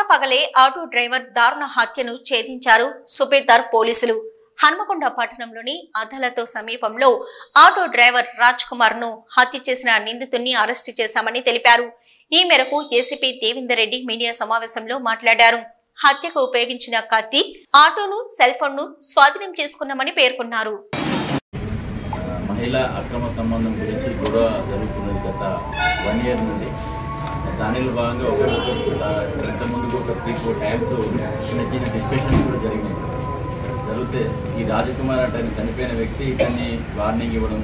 పట్టపగలే auto driver దారుణ హత్యను ఛేదించారు సుబేదార్ పోలీసులు. హన్మకొండ పట్టణంలోని అదలతో సమీపంలో ఆటో డ్రైవర్ రాజ్ కుమార్ ను హత్య చేసిన నిందితుడిని అరెస్టు చేశామని తెలిపారు. ఈ మేరకు ఏసీపీ దేవేందర్ రెడ్డి మీడియా సమావేశంలో మాట్లాడారు. హత్యకు ఉపయోగించిన కత్తి, ఆటోను, సెల్ ఫోన్ ను స్వాధీనం చేసుకున్నామని పేర్కొన్నారు. మహిళా అక్రమ సంబంధం గురించి గొడవ జరుగుతున్నది గత 1 year నుండి. దానిలో భాగంగా ఇంతకుముందు ఒక 3-4 times చిన్న చిన్న డిస్కషన్స్ కూడా జరిగితే ఈ రాజకుమార్ అంటే చనిపోయిన వ్యక్తి ఇతన్ని వార్నింగ్ ఇవ్వడం,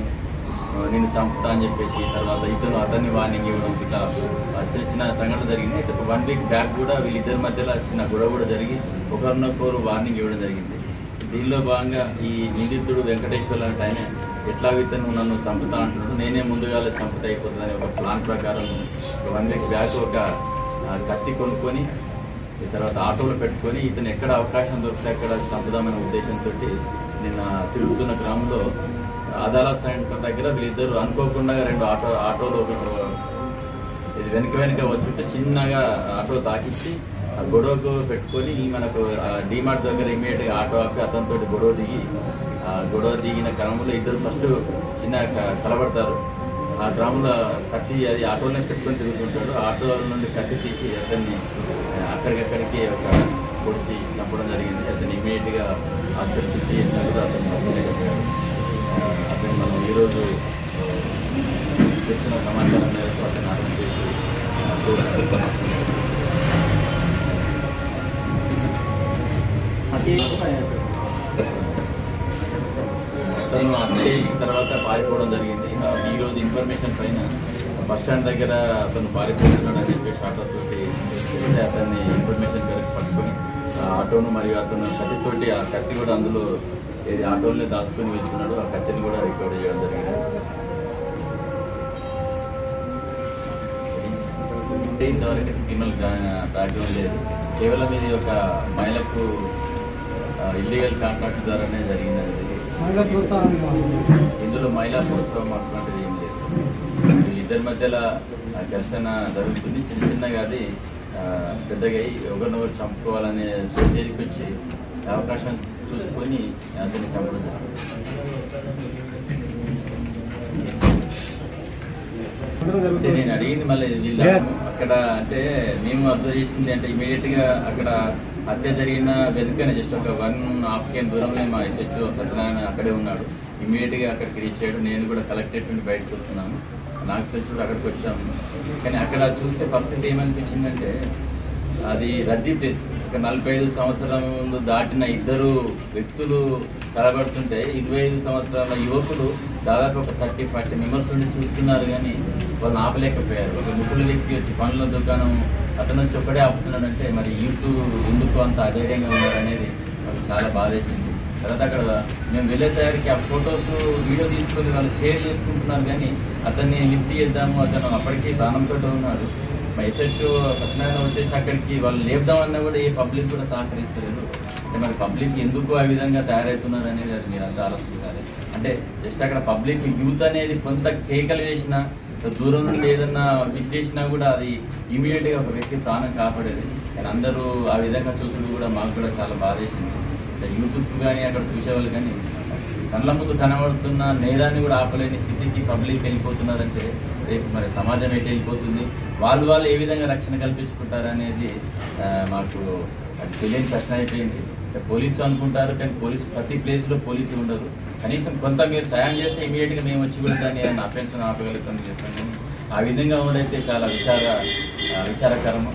నేను చంపుతా అని చెప్పేసి, తర్వాత ఇతను అతన్ని వార్నింగ్ ఇవ్వడం, ఇట్లా చిన్న చిన్న సంఘటనలు జరిగినాయి. అయితే 1 week బ్యాక్ కూడా వీళ్ళిద్దరి మధ్యలో చిన్న గొడవ కూడా జరిగి ఒకరినొకరు వార్నింగ్ ఇవ్వడం జరిగింది. దీనిలో భాగంగా ఈ నిందితుడు వెంకటేశ్వర్ లాంటి ఆయన ఎట్లాగో ఇతను నన్ను చంపుతా అంటున్నాడు, నేనే ముందుగా చంపుతా అయిపోతుందని ఒక ప్లాన్ ప్రకారం 1 week బ్యాక్ ఒక కత్తి కొనుక్కొని తర్వాత ఆటోలో పెట్టుకొని ఇతను ఎక్కడ అవకాశం దొరికితే అక్కడ చంపుదామనే ఉద్దేశంతో నిన్న తిరుగుతున్న గ్రామంలో అదాలత్ సెంటర్ దగ్గర వీళ్ళిద్దరు అనుకోకుండా 2 ఆటోలు ఇది వెనుక వచ్చుంటే చిన్నగా ఆటో తాకిచ్చి ఆ గొడవకు పెట్టుకొని మనకు డీమార్ట్ దగ్గర ఇమీడియట్గా ఆటో ఆపి అతనితో గొడవ దిగిన క్రమంలో ఇద్దరు ఫస్ట్ చిన్న కలబడతారు. ఆ గ్రామంలో కత్తి అది ఆటోనే పెట్టుకొని తిరుగుతుంటాడు. ఆటో నుండి కత్తి తీసి అతన్ని అక్కడికక్కడికి ఒక పొడిచి చంపడం జరిగింది. అతను ఇమీడియట్గా హాస్పిటల్ సిటీ చేసినా కూడా అతను బతకలేకపోయాడు. అతను మనం ఈరోజు తెచ్చిన సమాచారం మేరకు అతను అరెస్ట్ చేసి అతను హత్య చేసిన తర్వాత పారిపోవడం జరిగింది. ఈరోజు ఇన్ఫర్మేషన్ పైన బస్టాండ్ దగ్గర అతను పారిపోతున్నాడు అని చెప్పేసి ఆటోతోటి అతన్ని ఇన్ఫర్మేషన్ మేరకు పట్టుకొని ఆటోను మరియు అతను కత్తితోటి ఆ కత్తి కూడా అందులో ఏది ఆటోలనే దాచుకొని వెళ్తున్నాడు. ఆ కత్తిని కూడా రికవర్ చేయడం జరిగింది. ఇంతవరకు క్రిమినల్ బ్యాక్గ్రౌండ్ లేదు. కేవలం ఇది ఒక మహిళకు ఇల్లీగల్ కాంట్రాక్ట్ ద్వారానే జరిగింది. ఇందులో మహిళా ప్రోత్సాహం అట్లాంటిది ఏం లేదు. వీళ్ళిద్దరి మధ్యలో ఘర్షణ జరుగుతుంది. చిన్నగా అది పెద్దగా ఒకరినొకరు చంపుకోవాలనే స్టేజ్కి వచ్చి అవకాశం చూసుకొని అతన్ని చంపడం అంటే నేను అడిగింది మళ్ళీ వీళ్ళ అక్కడ అంటే మేము అబ్జర్వ్ చేసింది అంటే ఇమీడియట్గా అక్కడ హత్య జరిగిన వెనుకనే జస్ట్ ఒక 1.5 km దూరంలో మా ఎస్హెచ్ఓ సత్యనారాయణ అక్కడే ఉన్నాడు. ఇమీడియట్గా అక్కడికి రీచ్ అయ్యాడు. నేను కూడా కలెక్టరేట్ నుండి బయటకు వస్తున్నాను. నాకు తెలిసి కూడా అక్కడికి వచ్చాము. కానీ అక్కడ చూస్తే పరిస్థితి ఏమనిపించిందంటే అది రద్దీ ప్లేస్. ఒక 45 సంవత్సరాలు దాటిన 2 వ్యక్తులు కలబడుతుంటే 25 సంవత్సరాల యువకులు దాదాపు ఒక 30-40 మెంబర్స్ నుండి చూస్తున్నారు. కానీ వాళ్ళని ఆపలేకపోయారు. ఒక ముగ్గురు వ్యక్తి వచ్చి పండ్ల దుకాణం అతను వచ్చి ఒక్కడే ఆపుతున్నాడంటే మరి యూత్ ఎందుకు అంత అధైర్యంగా ఉన్నారనేది నాకు చాలా బాధేసింది. తర్వాత అక్కడ మేము వెళ్ళేసరికి ఆ ఫొటోస్ వీడియో తీసుకొని వాళ్ళు షేర్ చేసుకుంటున్నారు. కానీ అతన్ని లిఫ్ట్ చేద్దాము, అతను అప్పటికీ ప్రాణంతో ఉన్నాడు. మా ఎస్హెచ్ఓ సత్యనారాయణ వచ్చేసి అక్కడికి వాళ్ళు లేపుదామన్నా కూడా ఏ పబ్లిక్ కూడా సహకరిస్తలేదు. అంటే మరి పబ్లిక్ ఎందుకు ఆ విధంగా తయారవుతున్నారు అనేది అది మీరు అంతా ఆలోచించాలి. అంటే జస్ట్ అక్కడ పబ్లిక్ యూత్ అనేది కొంత కేకలు వేసినా దూరం నుండి ఏదన్నా విశ్లేషినా కూడా అది ఇమీడియట్గా ఒక వ్యక్తి ప్రాణం కాపాడేది. కానీ అందరూ ఆ విధంగా చూసుడు కూడా మాకు కూడా చాలా బాధేసింది. యూత్ కానీ అక్కడ చూసేవాళ్ళు కానీ కళ్ళ ముందు కనబడుతున్న నేరాన్ని కూడా ఆపలేని స్థితికి పబ్లిక్ వెళ్ళిపోతున్నారంటే రేపు మరి సమాజం ఎటు వెళ్ళిపోతుంది, వాళ్ళు ఏ విధంగా రక్షణ కల్పించుకుంటారు అనేది మాకు అది తెలియని ప్రశ్న అయిపోయింది. పోలీసు అనుకుంటారు కానీ ప్రతి ప్లేస్లో పోలీసు ఉండదు. కనీసం కొంత మీరు సాయం చేస్తే ఇమీడియట్గా మేము వచ్చి కూడా దాన్ని అఫెన్షన్ ఆపగలుగుతాం చేస్తాం. ఆ విధంగా ఉండైతే చాలా విచారకరము.